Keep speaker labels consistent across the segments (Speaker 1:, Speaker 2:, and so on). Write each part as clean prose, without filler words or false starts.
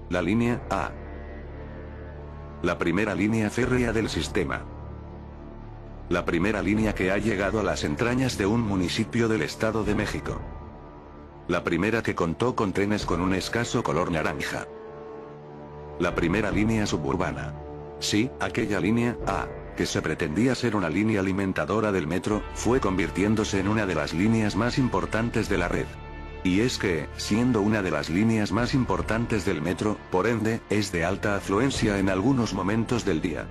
Speaker 1: La línea A. La primera línea férrea del sistema. La primera línea que ha llegado a las entrañas de un municipio del Estado de México. La primera que contó con trenes con un escaso color naranja. La primera línea suburbana. Sí, aquella línea A, que se pretendía ser una línea alimentadora del metro, fue convirtiéndose en una de las líneas más importantes de la red. Y es que, siendo una de las líneas más importantes del metro, por ende, es de alta afluencia en algunos momentos del día.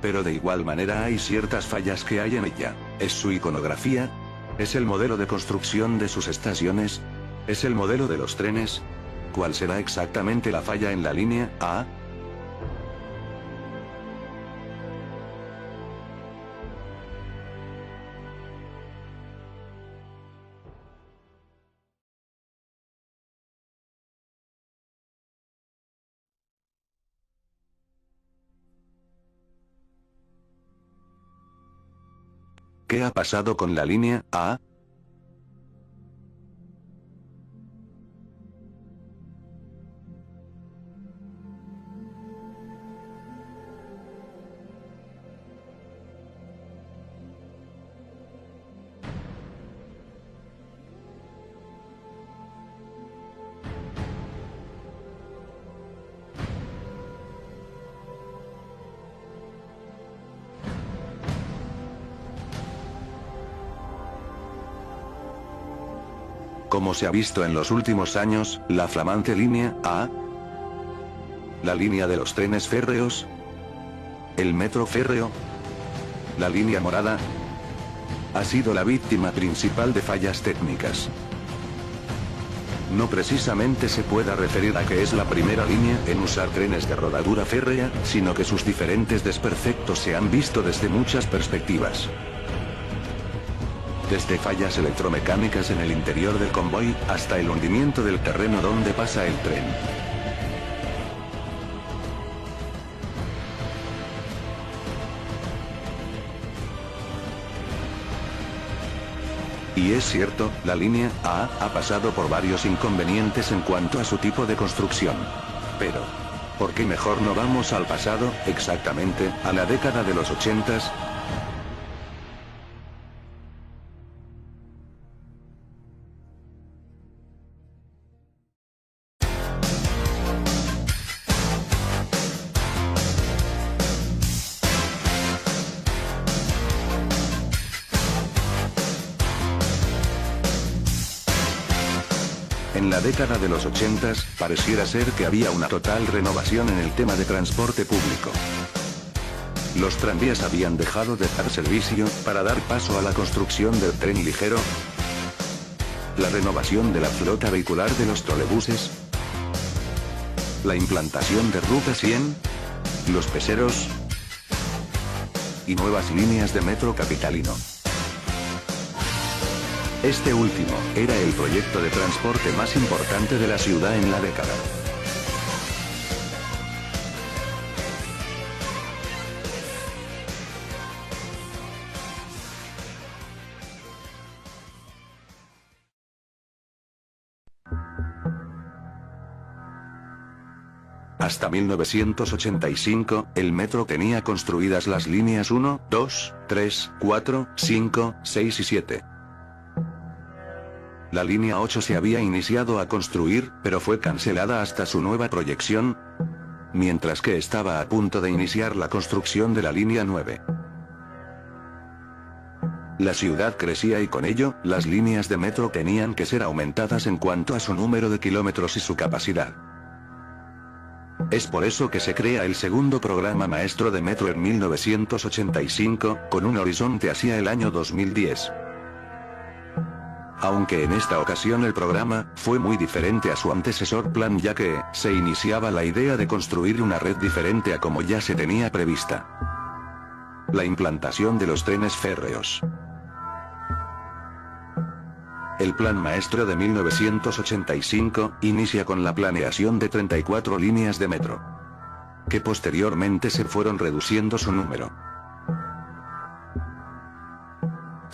Speaker 1: Pero de igual manera hay ciertas fallas que hay en ella. ¿Es su iconografía? ¿Es el modelo de construcción de sus estaciones? ¿Es el modelo de los trenes? ¿Cuál será exactamente la falla en la línea A? ¿Qué ha pasado con la línea A? Como se ha visto en los últimos años, la flamante línea A, la línea de los trenes férreos, el metro férreo, la línea morada, ha sido la víctima principal de fallas técnicas. No precisamente se pueda referir a que es la primera línea en usar trenes de rodadura férrea, sino que sus diferentes desperfectos se han visto desde muchas perspectivas. Desde fallas electromecánicas en el interior del convoy, hasta el hundimiento del terreno donde pasa el tren. Y es cierto, la línea A ha pasado por varios inconvenientes en cuanto a su tipo de construcción. Pero, ¿por qué mejor no vamos al pasado, exactamente, a la década de los 80s? En la década de los 80s, pareciera ser que había una total renovación en el tema de transporte público. Los tranvías habían dejado de dar servicio, para dar paso a la construcción del tren ligero, la renovación de la flota vehicular de los trolebuses, la implantación de Ruta 100, los peceros y nuevas líneas de metro capitalino. Este último, era el proyecto de transporte más importante de la ciudad en la década. Hasta 1985, el metro tenía construidas las líneas 1, 2, 3, 4, 5, 6 y 7. La línea 8 se había iniciado a construir, pero fue cancelada hasta su nueva proyección, mientras que estaba a punto de iniciar la construcción de la línea 9. La ciudad crecía y con ello, las líneas de metro tenían que ser aumentadas en cuanto a su número de kilómetros y su capacidad. Es por eso que se crea el segundo programa maestro de metro en 1985, con un horizonte hacia el año 2010. Aunque en esta ocasión el programa fue muy diferente a su antecesor plan, ya que se iniciaba la idea de construir una red diferente a como ya se tenía prevista. La implantación de los trenes férreos. El plan maestro de 1985 inicia con la planeación de 34 líneas de metro, que posteriormente se fueron reduciendo su número.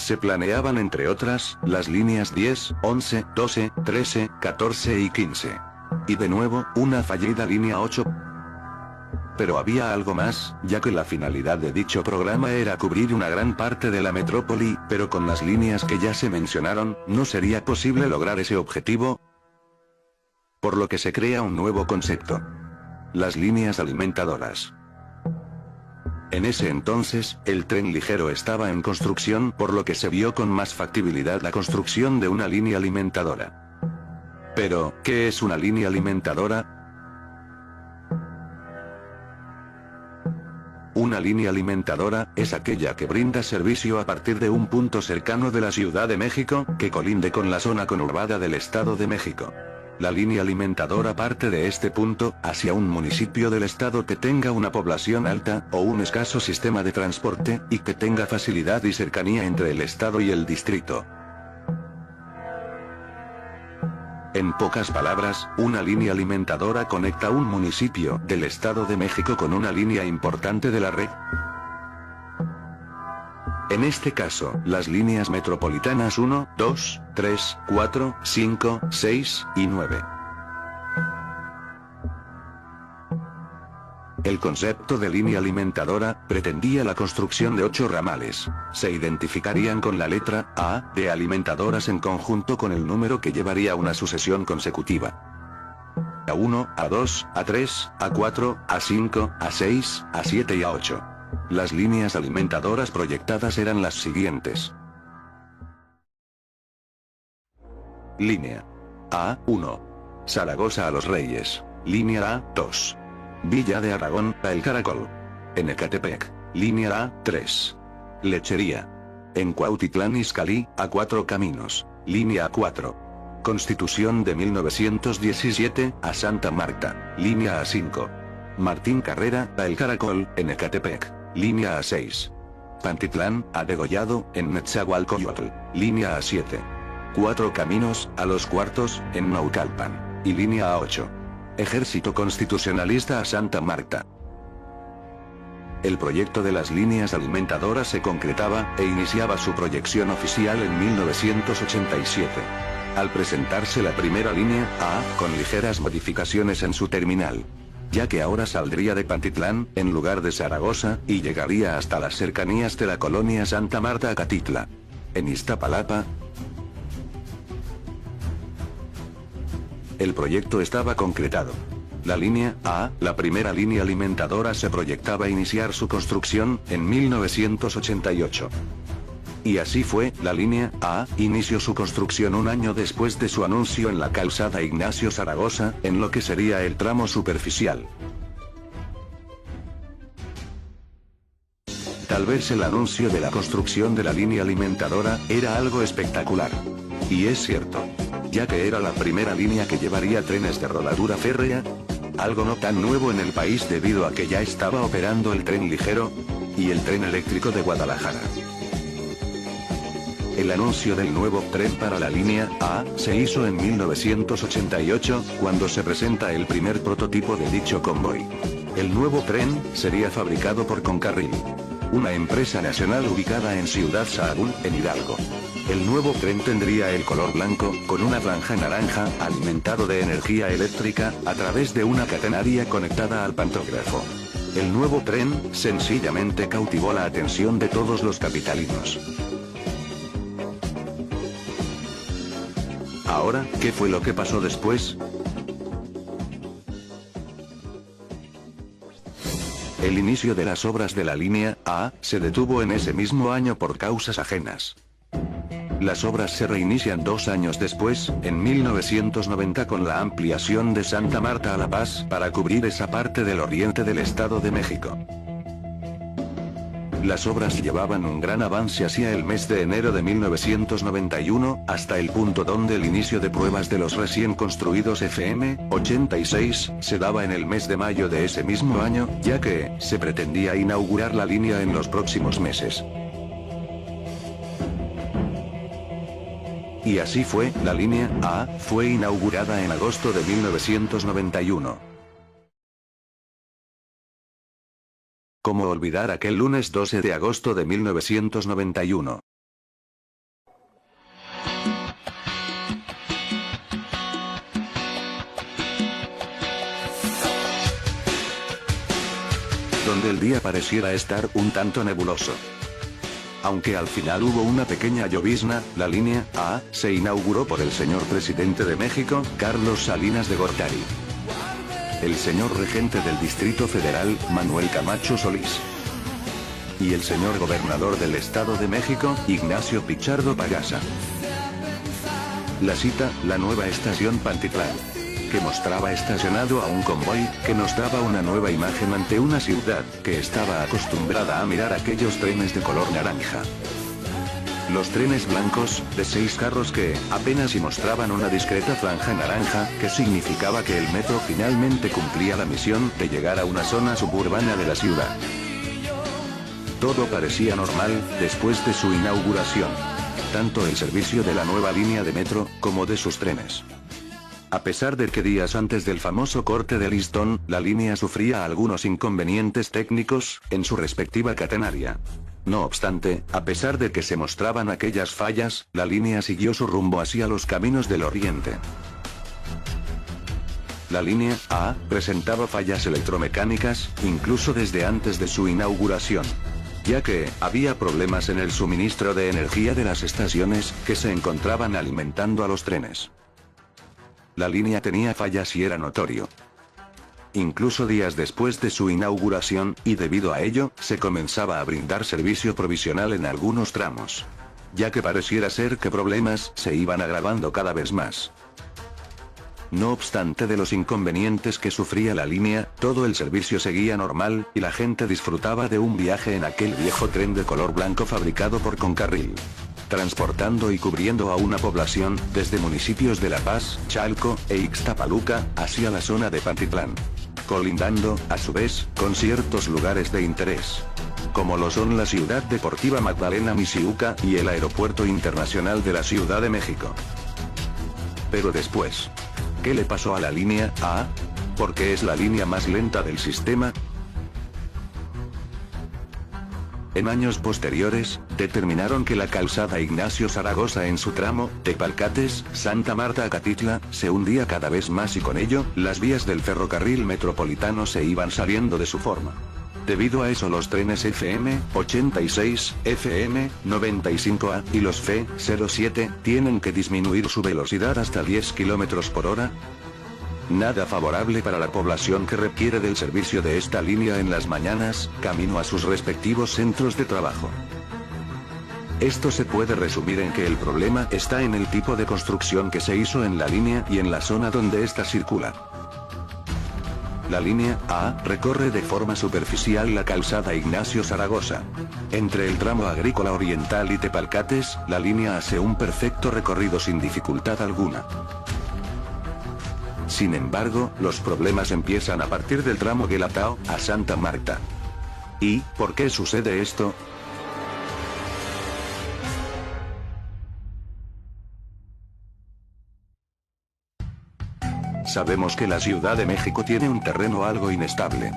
Speaker 1: Se planeaban entre otras, las líneas 10, 11, 12, 13, 14 y 15. Y de nuevo, una fallida línea 8. Pero había algo más, ya que la finalidad de dicho programa era cubrir una gran parte de la metrópoli, pero con las líneas que ya se mencionaron, no sería posible lograr ese objetivo. Por lo que se crea un nuevo concepto: las líneas alimentadoras. En ese entonces, el tren ligero estaba en construcción, por lo que se vio con más factibilidad la construcción de una línea alimentadora. Pero, ¿qué es una línea alimentadora? Una línea alimentadora es aquella que brinda servicio a partir de un punto cercano de la Ciudad de México, que colinde con la zona conurbada del Estado de México. La línea alimentadora parte de este punto, hacia un municipio del estado que tenga una población alta, o un escaso sistema de transporte, y que tenga facilidad y cercanía entre el estado y el distrito. En pocas palabras, una línea alimentadora conecta un municipio del Estado de México con una línea importante de la red. En este caso, las líneas metropolitanas 1, 2, 3, 4, 5, 6 y 9. El concepto de línea alimentadora pretendía la construcción de 8 ramales. Se identificarían con la letra A de alimentadoras en conjunto con el número que llevaría una sucesión consecutiva: A1, A2, A3, A4, A5, A6, A7 y A8. Las líneas alimentadoras proyectadas eran las siguientes. Línea A1. Zaragoza a Los Reyes. Línea A2. Villa de Aragón a El Caracol. En Ecatepec. Línea A3. Lechería. En Cuautitlán Izcalli, a 4 Caminos. Línea A4. Constitución de 1917, a Santa Marta. Línea A5. Martín Carrera, a El Caracol, en Ecatepec. Línea A6. Pantitlán, a Degollado, en Netzahualcoyotl. Línea A7. 4 Caminos, a Los Cuartos, en Naucalpan. Y línea A8. Ejército Constitucionalista a Santa Marta. El proyecto de las líneas alimentadoras se concretaba, e iniciaba su proyección oficial en 1987. Al presentarse la primera línea A, con ligeras modificaciones en su terminal, ya que ahora saldría de Pantitlán, en lugar de Zaragoza, y llegaría hasta las cercanías de la colonia Santa Marta Acatitla. En Iztapalapa, el proyecto estaba concretado. La línea A, la primera línea alimentadora, se proyectaba iniciar su construcción en 1988. Y así fue, la línea A inició su construcción un año después de su anuncio en la calzada Ignacio Zaragoza, en lo que sería el tramo superficial. Tal vez el anuncio de la construcción de la línea alimentadora era algo espectacular. Y es cierto, ya que era la primera línea que llevaría trenes de rodadura férrea, algo no tan nuevo en el país debido a que ya estaba operando el tren ligero y el tren eléctrico de Guadalajara. El anuncio del nuevo tren para la línea A se hizo en 1988, cuando se presenta el primer prototipo de dicho convoy. El nuevo tren sería fabricado por Concarril, una empresa nacional ubicada en Ciudad Sahagún, en Hidalgo. El nuevo tren tendría el color blanco, con una franja naranja, alimentado de energía eléctrica, a través de una catenaria conectada al pantógrafo. El nuevo tren, sencillamente cautivó la atención de todos los capitalinos. Ahora, ¿qué fue lo que pasó después? El inicio de las obras de la línea A se detuvo en ese mismo año por causas ajenas. Las obras se reinician 2 años después, en 1990, con la ampliación de Santa Marta a La Paz, para cubrir esa parte del oriente del Estado de México. Las obras llevaban un gran avance hacia el mes de enero de 1991, hasta el punto donde el inicio de pruebas de los recién construidos FM-86 se daba en el mes de mayo de ese mismo año, ya que se pretendía inaugurar la línea en los próximos meses. Y así fue, la línea A fue inaugurada en agosto de 1991. ¿Cómo olvidar aquel lunes 12 de agosto de 1991? del día pareciera estar un tanto nebuloso. Aunque al final hubo una pequeña llovizna, la línea A se inauguró por el señor presidente de México, Carlos Salinas de Gortari. El señor regente del Distrito Federal, Manuel Camacho Solís. Y el señor gobernador del Estado de México, Ignacio Pichardo Pagasa. La cita, la nueva estación Pantitlán, que mostraba estacionado a un convoy, que nos daba una nueva imagen ante una ciudad, que estaba acostumbrada a mirar aquellos trenes de color naranja. Los trenes blancos, de 6 carros que, apenas si mostraban una discreta franja naranja, que significaba que el metro finalmente cumplía la misión de llegar a una zona suburbana de la ciudad. Todo parecía normal, después de su inauguración. Tanto el servicio de la nueva línea de metro, como de sus trenes. A pesar de que días antes del famoso corte de listón, la línea sufría algunos inconvenientes técnicos, en su respectiva catenaria. No obstante, a pesar de que se mostraban aquellas fallas, la línea siguió su rumbo hacia los caminos del oriente. La línea A presentaba fallas electromecánicas, incluso desde antes de su inauguración, ya que había problemas en el suministro de energía de las estaciones, que se encontraban alimentando a los trenes. La línea tenía fallas y era notorio. Incluso días después de su inauguración, y debido a ello, se comenzaba a brindar servicio provisional en algunos tramos, ya que pareciera ser que problemas se iban agravando cada vez más. No obstante de los inconvenientes que sufría la línea, todo el servicio seguía normal, y la gente disfrutaba de un viaje en aquel viejo tren de color blanco fabricado por Concarril, transportando y cubriendo a una población, desde municipios de La Paz, Chalco, e Ixtapaluca, hacia la zona de Pantitlán, colindando, a su vez, con ciertos lugares de interés, como lo son la Ciudad Deportiva Magdalena Mixhiuca, y el Aeropuerto Internacional de la Ciudad de México. Pero después, ¿qué le pasó a la línea A? ¿Por qué es la línea más lenta del sistema? En años posteriores, determinaron que la calzada Ignacio Zaragoza en su tramo, Tepalcates, Santa Marta a Catitla, se hundía cada vez más y con ello, las vías del ferrocarril metropolitano se iban saliendo de su forma. Debido a eso los trenes FM 86, FM 95A y los FE 07 tienen que disminuir su velocidad hasta 10 km por hora. Nada favorable para la población que requiere del servicio de esta línea en las mañanas, camino a sus respectivos centros de trabajo. Esto se puede resumir en que el problema está en el tipo de construcción que se hizo en la línea y en la zona donde ésta circula. La línea A recorre de forma superficial la calzada Ignacio Zaragoza. Entre el tramo agrícola oriental y Tepalcates, la línea hace un perfecto recorrido sin dificultad alguna. Sin embargo, los problemas empiezan a partir del tramo Guelatao, a Santa Marta. ¿Y por qué sucede esto? Sabemos que la Ciudad de México tiene un terreno algo inestable.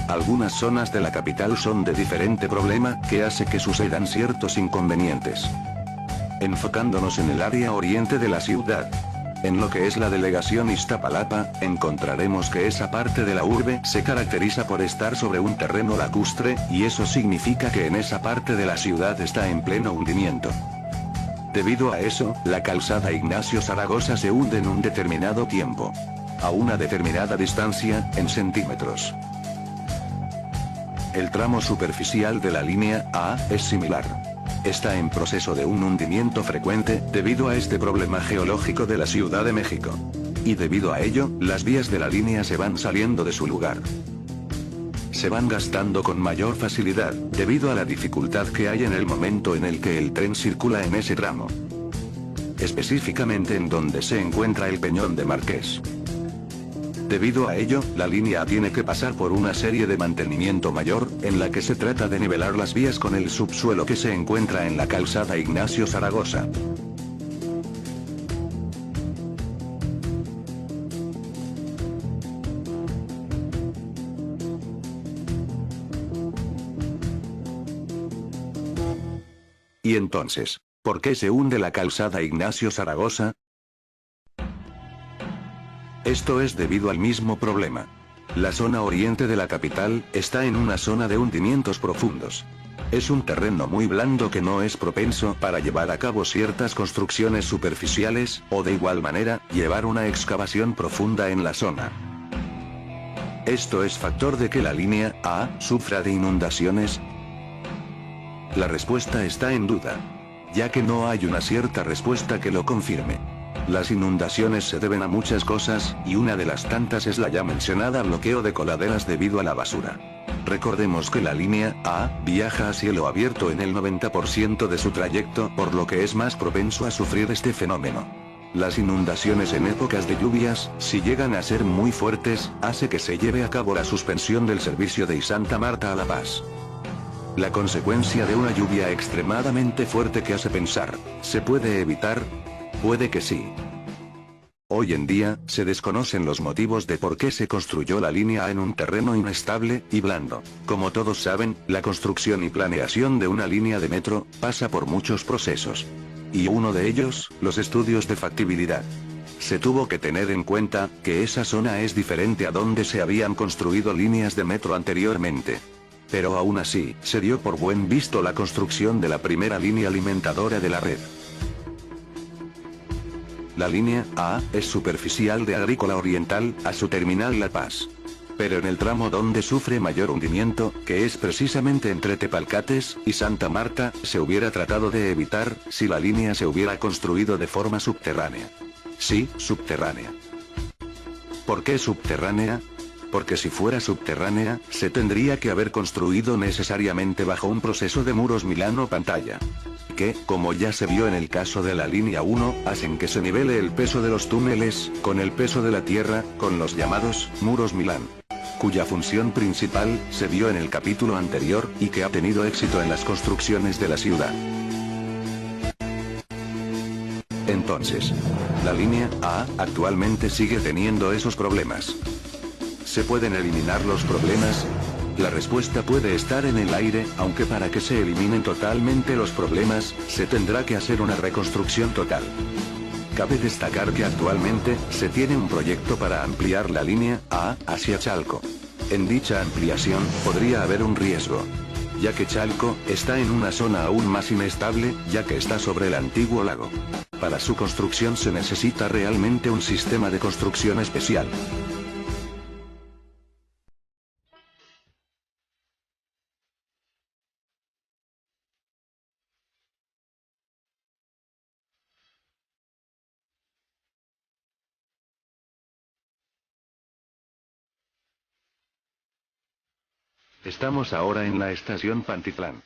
Speaker 1: Algunas zonas de la capital son de diferente problema, que hace que sucedan ciertos inconvenientes. Enfocándonos en el área oriente de la ciudad, en lo que es la delegación Iztapalapa, encontraremos que esa parte de la urbe se caracteriza por estar sobre un terreno lacustre, y eso significa que en esa parte de la ciudad está en pleno hundimiento. Debido a eso, la calzada Ignacio Zaragoza se hunde en un determinado tiempo, a una determinada distancia, en centímetros. El tramo superficial de la línea A es similar. Está en proceso de un hundimiento frecuente, debido a este problema geológico de la Ciudad de México. Y debido a ello, las vías de la línea se van saliendo de su lugar. Se van gastando con mayor facilidad, debido a la dificultad que hay en el momento en el que el tren circula en ese tramo. Específicamente en donde se encuentra el Peñón de Marqués. Debido a ello, la línea tiene que pasar por una serie de mantenimiento mayor, en la que se trata de nivelar las vías con el subsuelo que se encuentra en la calzada Ignacio Zaragoza. Y entonces, ¿por qué se hunde la calzada Ignacio Zaragoza? Esto es debido al mismo problema. La zona oriente de la capital está en una zona de hundimientos profundos. Es un terreno muy blando que no es propenso para llevar a cabo ciertas construcciones superficiales, o de igual manera, llevar una excavación profunda en la zona. ¿Esto es factor de que la línea A sufra de inundaciones? La respuesta está en duda, ya que no hay una cierta respuesta que lo confirme. Las inundaciones se deben a muchas cosas, y una de las tantas es la ya mencionada bloqueo de coladeras debido a la basura. Recordemos que la línea A viaja a cielo abierto en el 90% de su trayecto, por lo que es más propenso a sufrir este fenómeno. Las inundaciones en épocas de lluvias, si llegan a ser muy fuertes, hace que se lleve a cabo la suspensión del servicio de Santa Marta a La Paz. La consecuencia de una lluvia extremadamente fuerte que hace pensar, ¿se puede evitar? Puede que sí. Hoy en día, se desconocen los motivos de por qué se construyó la línea A en un terreno inestable y blando. Como todos saben, la construcción y planeación de una línea de metro pasa por muchos procesos. Y uno de ellos, los estudios de factibilidad. Se tuvo que tener en cuenta que esa zona es diferente a donde se habían construido líneas de metro anteriormente. Pero aún así, se dio por buen visto la construcción de la primera línea alimentadora de la red. La línea A es superficial de Agrícola Oriental a su terminal La Paz. Pero en el tramo donde sufre mayor hundimiento, que es precisamente entre Tepalcates y Santa Marta, se hubiera tratado de evitar si la línea se hubiera construido de forma subterránea. Sí, subterránea. ¿Por qué subterránea? Porque si fuera subterránea, se tendría que haber construido necesariamente bajo un proceso de muros Milano pantalla. Que, como ya se vio en el caso de la línea 1, hacen que se nivele el peso de los túneles, con el peso de la tierra, con los llamados muros Milán, cuya función principal se vio en el capítulo anterior, y que ha tenido éxito en las construcciones de la ciudad. Entonces, la línea A actualmente sigue teniendo esos problemas. ¿Se pueden eliminar los problemas? La respuesta puede estar en el aire, aunque para que se eliminen totalmente los problemas, se tendrá que hacer una reconstrucción total. Cabe destacar que actualmente, se tiene un proyecto para ampliar la línea A hacia Chalco. En dicha ampliación, podría haber un riesgo, ya que Chalco está en una zona aún más inestable, ya que está sobre el antiguo lago. Para su construcción se necesita realmente un sistema de construcción especial. Estamos ahora en la estación Pantitlán.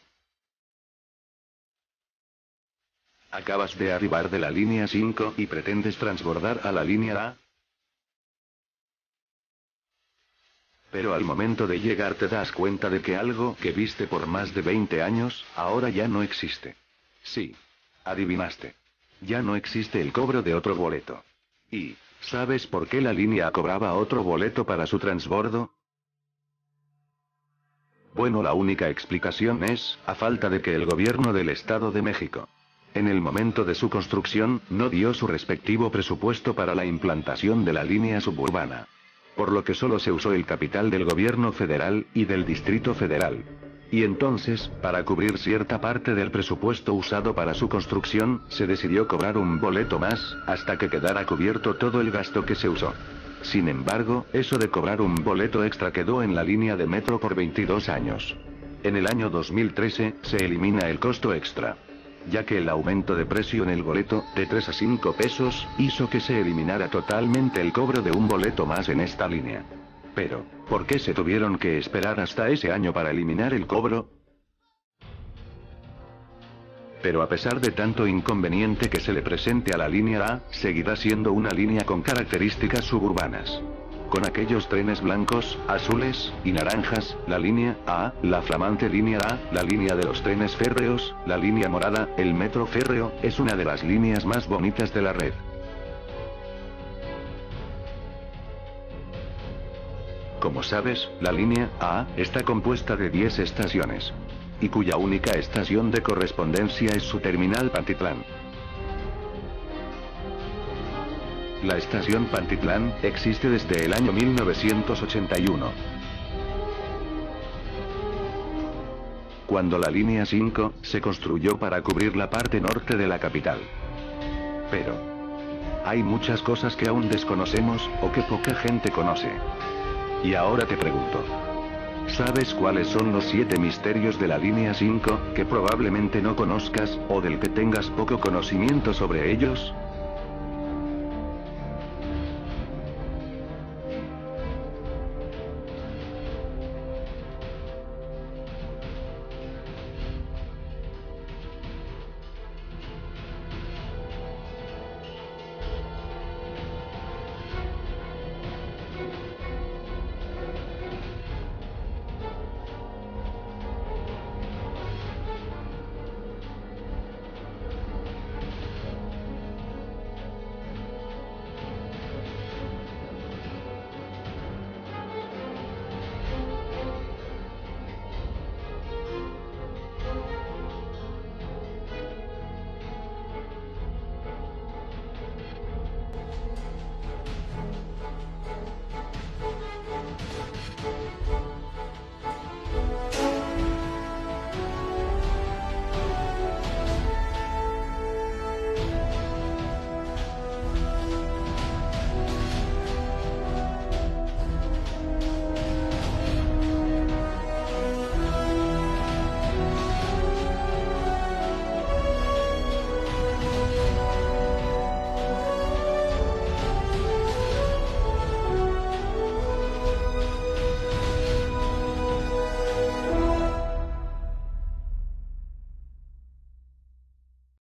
Speaker 1: Acabas de arribar de la línea 5 y pretendes transbordar a la línea A. Pero al momento de llegar te das cuenta de que algo que viste por más de 20 años, ahora ya no existe. Sí. Adivinaste. Ya no existe el cobro de otro boleto. ¿Y sabes por qué la línea A cobraba otro boleto para su transbordo? Bueno, la única explicación es, a falta de que el gobierno del Estado de México, en el momento de su construcción, no dio su respectivo presupuesto para la implantación de la línea suburbana. Por lo que solo se usó el capital del gobierno federal y del Distrito Federal. Y entonces, para cubrir cierta parte del presupuesto usado para su construcción, se decidió cobrar un boleto más, hasta que quedara cubierto todo el gasto que se usó. Sin embargo, eso de cobrar un boleto extra quedó en la línea de metro por 22 años. En el año 2013, se elimina el costo extra, ya que el aumento de precio en el boleto, de 3 a 5 pesos, hizo que se eliminara totalmente el cobro de un boleto más en esta línea. Pero, ¿por qué se tuvieron que esperar hasta ese año para eliminar el cobro? Pero a pesar de tanto inconveniente que se le presente a la línea A, seguirá siendo una línea con características suburbanas. Con aquellos trenes blancos, azules y naranjas, la línea A, la flamante línea A, la línea de los trenes férreos, la línea morada, el metro férreo, es una de las líneas más bonitas de la red. Como sabes, la línea A está compuesta de 10 estaciones, y cuya única estación de correspondencia es su terminal Pantitlán. La estación Pantitlán existe desde el año 1981. Cuando la línea 5 se construyó para cubrir la parte norte de la capital. Pero hay muchas cosas que aún desconocemos, o que poca gente conoce. Y ahora te pregunto, ¿sabes cuáles son los 7 misterios de la línea 5, que probablemente no conozcas, o del que tengas poco conocimiento sobre ellos?